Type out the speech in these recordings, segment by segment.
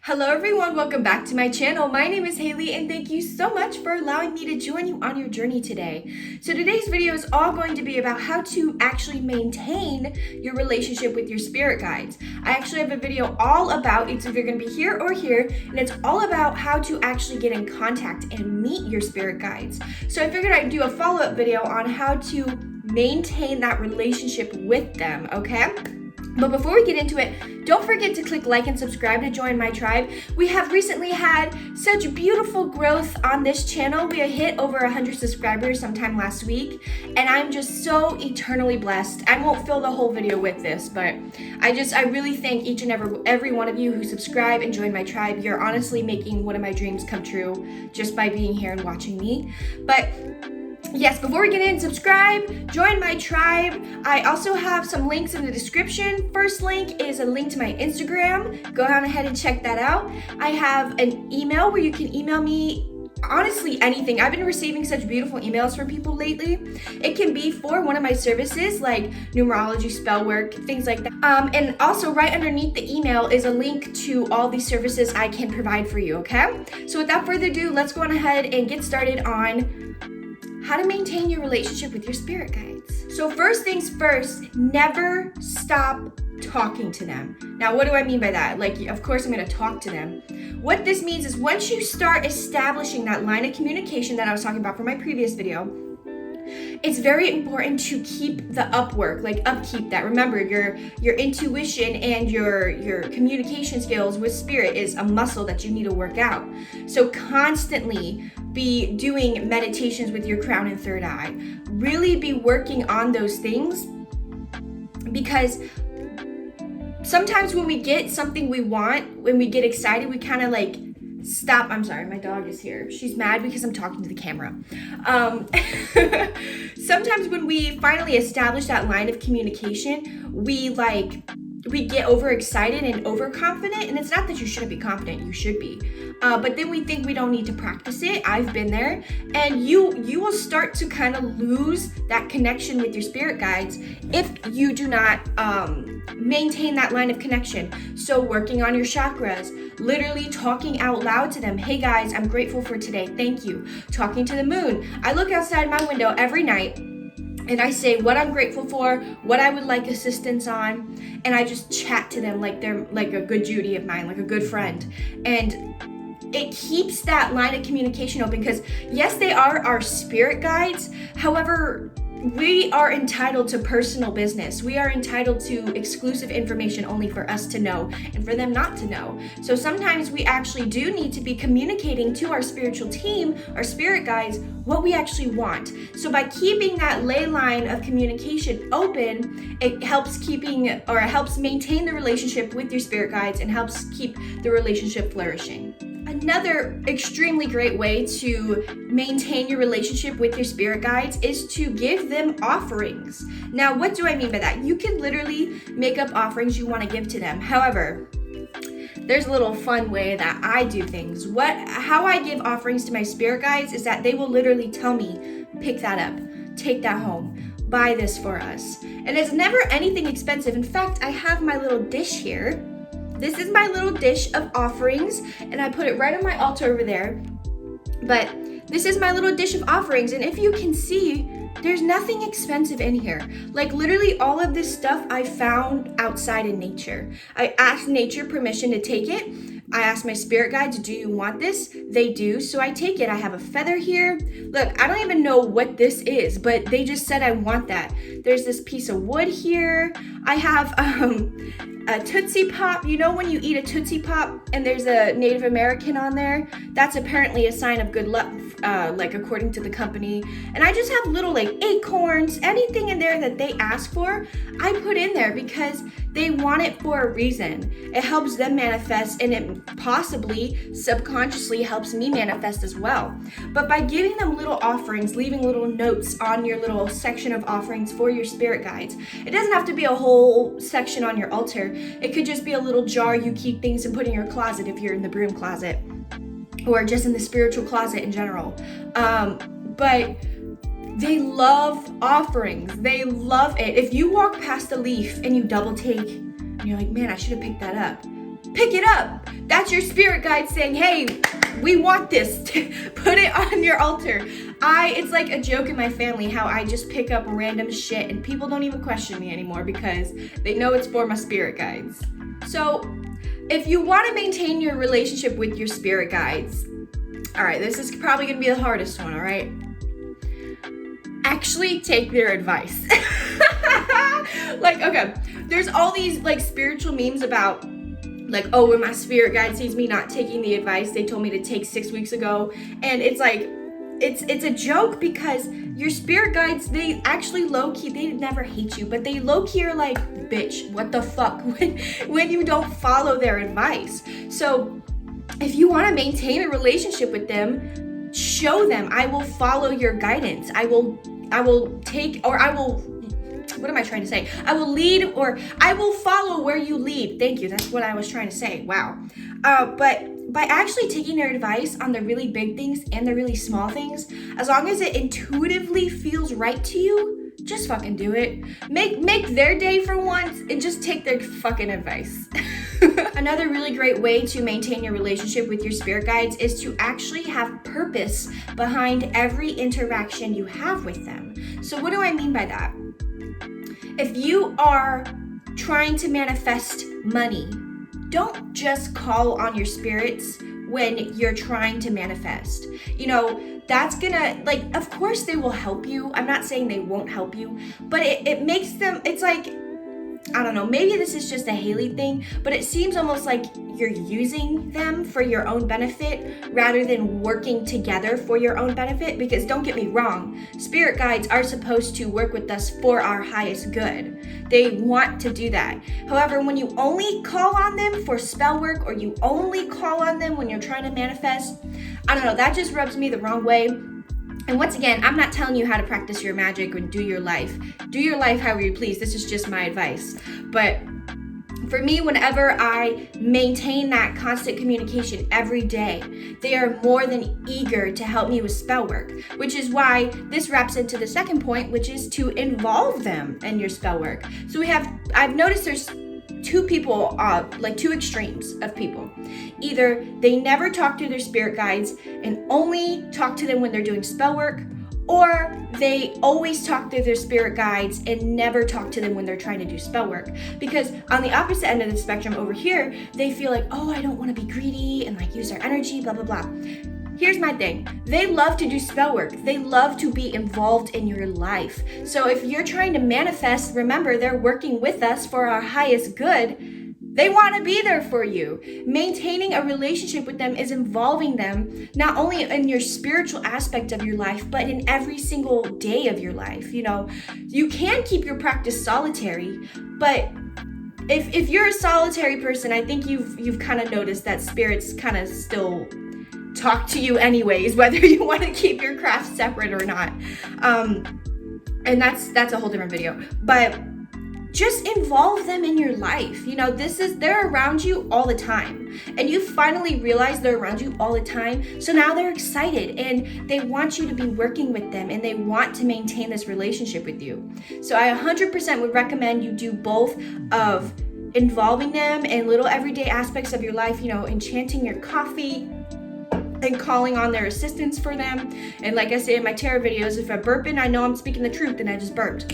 Hello everyone, welcome back to my channel. My name is Hayley and thank you so much for allowing me to join you on your journey today. So today's video is all going to be about how to actually maintain your relationship with your spirit guides. I actually have a video all about, it's either going to be here or here, and it's all about how to actually get in contact and meet your spirit guides. So I figured I'd do a follow-up video on how to maintain that relationship with them, okay? But before we get into it, don't forget to click like and subscribe to join my tribe. We have recently had such beautiful growth on this channel. We hit over 100 subscribers sometime last week, and I'm just so eternally blessed. I won't fill the whole video with this, but I really thank each and every one of you who subscribe and join my tribe. You're honestly making one of my dreams come true just by being here and watching me. But yes, before we get in, subscribe, join my tribe. I also have some links in the description. First link is a link to my Instagram. Go on ahead and check that out. I have an email where you can email me honestly anything. I've been receiving such beautiful emails from people lately. It can be for one of my services like numerology, spell work, things like that. And also right underneath the email is a link to all these services I can provide for you, okay? So without further ado, let's go on ahead and get started on how to maintain your relationship with your spirit guides. So first things first, never stop talking to them. Now, what do I mean by that? Like, of course I'm gonna talk to them. What this means is once you start establishing that line of communication that I was talking about from my previous video, it's very important to keep the upkeep that. Remember, your intuition and your communication skills with spirit is a muscle that you need to work out. So constantly be doing meditations with your crown and third eye. Really be working on those things, because sometimes when we get something we want, when we get excited, we kind of like stop. I'm sorry, my dog is here. She's mad because I'm talking to the camera. Sometimes when we finally establish that line of communication, we get overexcited and overconfident. And it's not that you shouldn't be confident, you should be. But then we think we don't need to practice it. I've been there. And you will start to kind of lose that connection with your spirit guides if you do not maintain that line of connection. So working on your chakras, literally talking out loud to them. Hey guys, I'm grateful for today. Thank you. Talking to the moon. I look outside my window every night and I say what I'm grateful for, what I would like assistance on, and I just chat to them like they're like a good Judy of mine, like a good friend. And it keeps that line of communication open, because yes, they are our spirit guides. However, we are entitled to personal business. We are entitled to exclusive information only for us to know and for them not to know. So sometimes we actually do need to be communicating to our spiritual team, our spirit guides, what we actually want. So by keeping that ley line of communication open, it helps maintain the relationship with your spirit guides and helps keep the relationship flourishing. Another extremely great way to maintain your relationship with your spirit guides is to give them offerings. Now, what do I mean by that? You can literally make up offerings you want to give to them. However, there's a little fun way that I do things. How I give offerings to my spirit guides is that they will literally tell me, pick that up, take that home, buy this for us. And it's never anything expensive. In fact, I have my little dish here. This is my little dish of offerings, and I put it right on my altar over there. But this is my little dish of offerings, and if you can see, there's nothing expensive in here. Like literally all of this stuff I found outside in nature. I asked nature permission to take it. I asked my spirit guides, do you want this? They do, so I take it. I have a feather here. Look, I don't even know what this is, but they just said I want that. There's this piece of wood here. I have a Tootsie Pop. You know when you eat a Tootsie Pop and there's a Native American on there? That's apparently a sign of good luck, like according to the company. And I just have little like acorns, anything in there that they ask for, I put in there because they want it for a reason. It helps them manifest, and it possibly subconsciously helps me manifest as well. But by giving them little offerings, leaving little notes on your little section of offerings for your spirit guides, it doesn't have to be a whole section on your altar. It could just be a little jar you keep things and put in your closet if you're in the broom closet, or just in the spiritual closet in general. But they love offerings. They love it. If you walk past a leaf and you double take, and you're like, man, I should have picked that up. pick it up. That's your spirit guide saying, hey, we want this. Put it on your altar. It's like a joke in my family how I just pick up random shit and people don't even question me anymore because they know it's for my spirit guides. So if you want to maintain your relationship with your spirit guides, all right, this is probably going to be the hardest one, all right? Actually take their advice. Like, okay, there's all these like spiritual memes about like, oh, when my spirit guide sees me not taking the advice they told me to take 6 weeks ago. And it's like, it's a joke because your spirit guides, they actually low-key, they never hate you, but they low-key are like, bitch, what the fuck, when you don't follow their advice. So if you want to maintain a relationship with them, show them, I will follow your guidance. I will what am I trying to say? I will lead, or I will follow where you lead. Thank you. That's what I was trying to say. Wow. But by actually taking their advice on the really big things and the really small things, as long as it intuitively feels right to you, just fucking do it. Make their day for once and just take their fucking advice. Another really great way to maintain your relationship with your spirit guides is to actually have purpose behind every interaction you have with them. So what do I mean by that? If you are trying to manifest money, don't just call on your spirits when you're trying to manifest. You know, that's gonna, like, of course they will help you. I'm not saying they won't help you, but it makes them, it's like, I don't know, maybe this is just a Hayley thing, but it seems almost like you're using them for your own benefit rather than working together for your own benefit. Because don't get me wrong, spirit guides are supposed to work with us for our highest good. They want to do that. However, when you only call on them for spell work, or you only call on them when you're trying to manifest, I don't know, that just rubs me the wrong way. And once again, I'm not telling you how to practice your magic and do your life. Do your life however you please. This is just my advice. But for me, whenever I maintain that constant communication every day, they are more than eager to help me with spell work, which is why this wraps into the second point, which is to involve them in your spell work. So I've noticed there's two people, like two extremes of people. Either they never talk to their spirit guides and only talk to them when they're doing spell work, or they always talk to their spirit guides and never talk to them when they're trying to do spell work. Because on the opposite end of the spectrum over here, they feel like, oh, I don't want to be greedy and like use their energy, blah, blah, blah. Here's my thing. They love to do spell work. They love to be involved in your life. So if you're trying to manifest, remember, they're working with us for our highest good. They want to be there for you. Maintaining a relationship with them is involving them not only in your spiritual aspect of your life, but in every single day of your life. You know, you can keep your practice solitary, but if you're a solitary person, I think you've kind of noticed that spirits kind of still talk to you anyways, whether you want to keep your craft separate or not. And that's a whole different video. But just involve them in your life. You know, they're around you all the time. And you finally realize they're around you all the time. So now they're excited and they want you to be working with them and they want to maintain this relationship with you. So I 100% would recommend you do both of involving them in little everyday aspects of your life, you know, enchanting your coffee, and calling on their assistance for them. And like I say in my tarot videos, if I burp in, I know I'm speaking the truth and I just burped.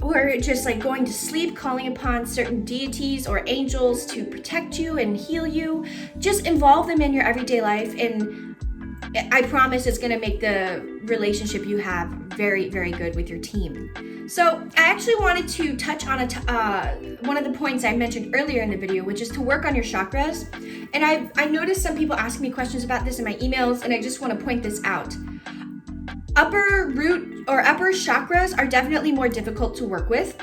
Or just like going to sleep, calling upon certain deities or angels to protect you and heal you. Just involve them in your everyday life, and I promise it's gonna make the relationship you have very, very good with your team. So I actually wanted to touch on one of the points I mentioned earlier in the video, which is to work on your chakras. And I noticed some people asking me questions about this in my emails, and I just want to point this out. Upper root or upper chakras are definitely more difficult to work with.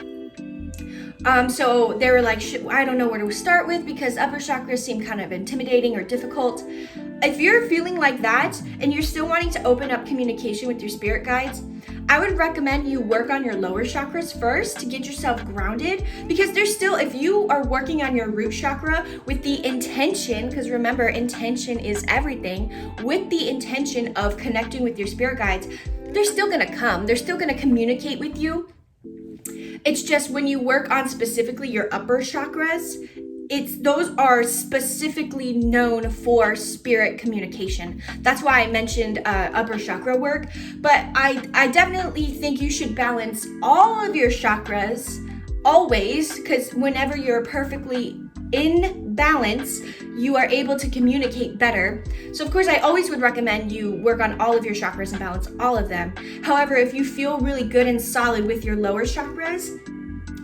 So they were like, I don't know where to start with because upper chakras seem kind of intimidating or difficult. If you're feeling like that and you're still wanting to open up communication with your spirit guides, I would recommend you work on your lower chakras first to get yourself grounded, because there's still, if you are working on your root chakra with the intention, because remember, intention is everything, with the intention of connecting with your spirit guides, they're still gonna come, they're still gonna communicate with you. It's just when you work on specifically your upper chakras, those are specifically known for spirit communication. That's why I mentioned upper chakra work, but I definitely think you should balance all of your chakras always, because whenever you're perfectly in balance, you are able to communicate better. So of course, I always would recommend you work on all of your chakras and balance all of them. However, if you feel really good and solid with your lower chakras,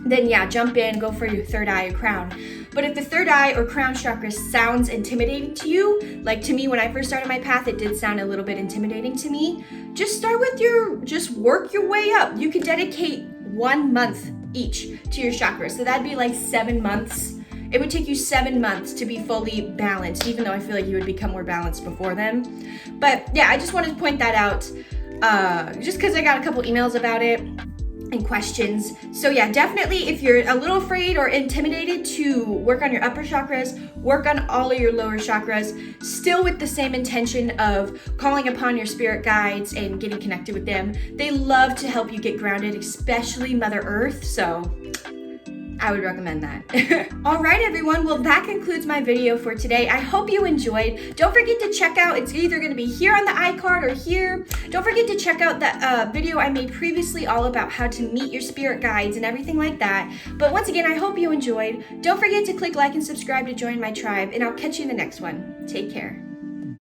then yeah, jump in, go for your third eye or crown. But if the third eye or crown chakra sounds intimidating to you, like to me when I first started my path, it did sound a little bit intimidating to me, just work your way up. You could dedicate 1 month each to your chakras. So that'd be like 7 months. It would take you 7 months to be fully balanced, even though I feel like you would become more balanced before then. But yeah, I just wanted to point that out just because I got a couple emails about it and questions. So yeah, definitely if you're a little afraid or intimidated to work on your upper chakras, work on all of your lower chakras, still with the same intention of calling upon your spirit guides and getting connected with them. They love to help you get grounded, especially Mother Earth. So I would recommend that. All right, everyone. Well, that concludes my video for today. I hope you enjoyed. Don't forget to check out, it's either going to be here on the iCard or here. Don't forget to check out that video I made previously all about how to meet your spirit guides and everything like that. But once again, I hope you enjoyed. Don't forget to click like and subscribe to join my tribe, and I'll catch you in the next one. Take care.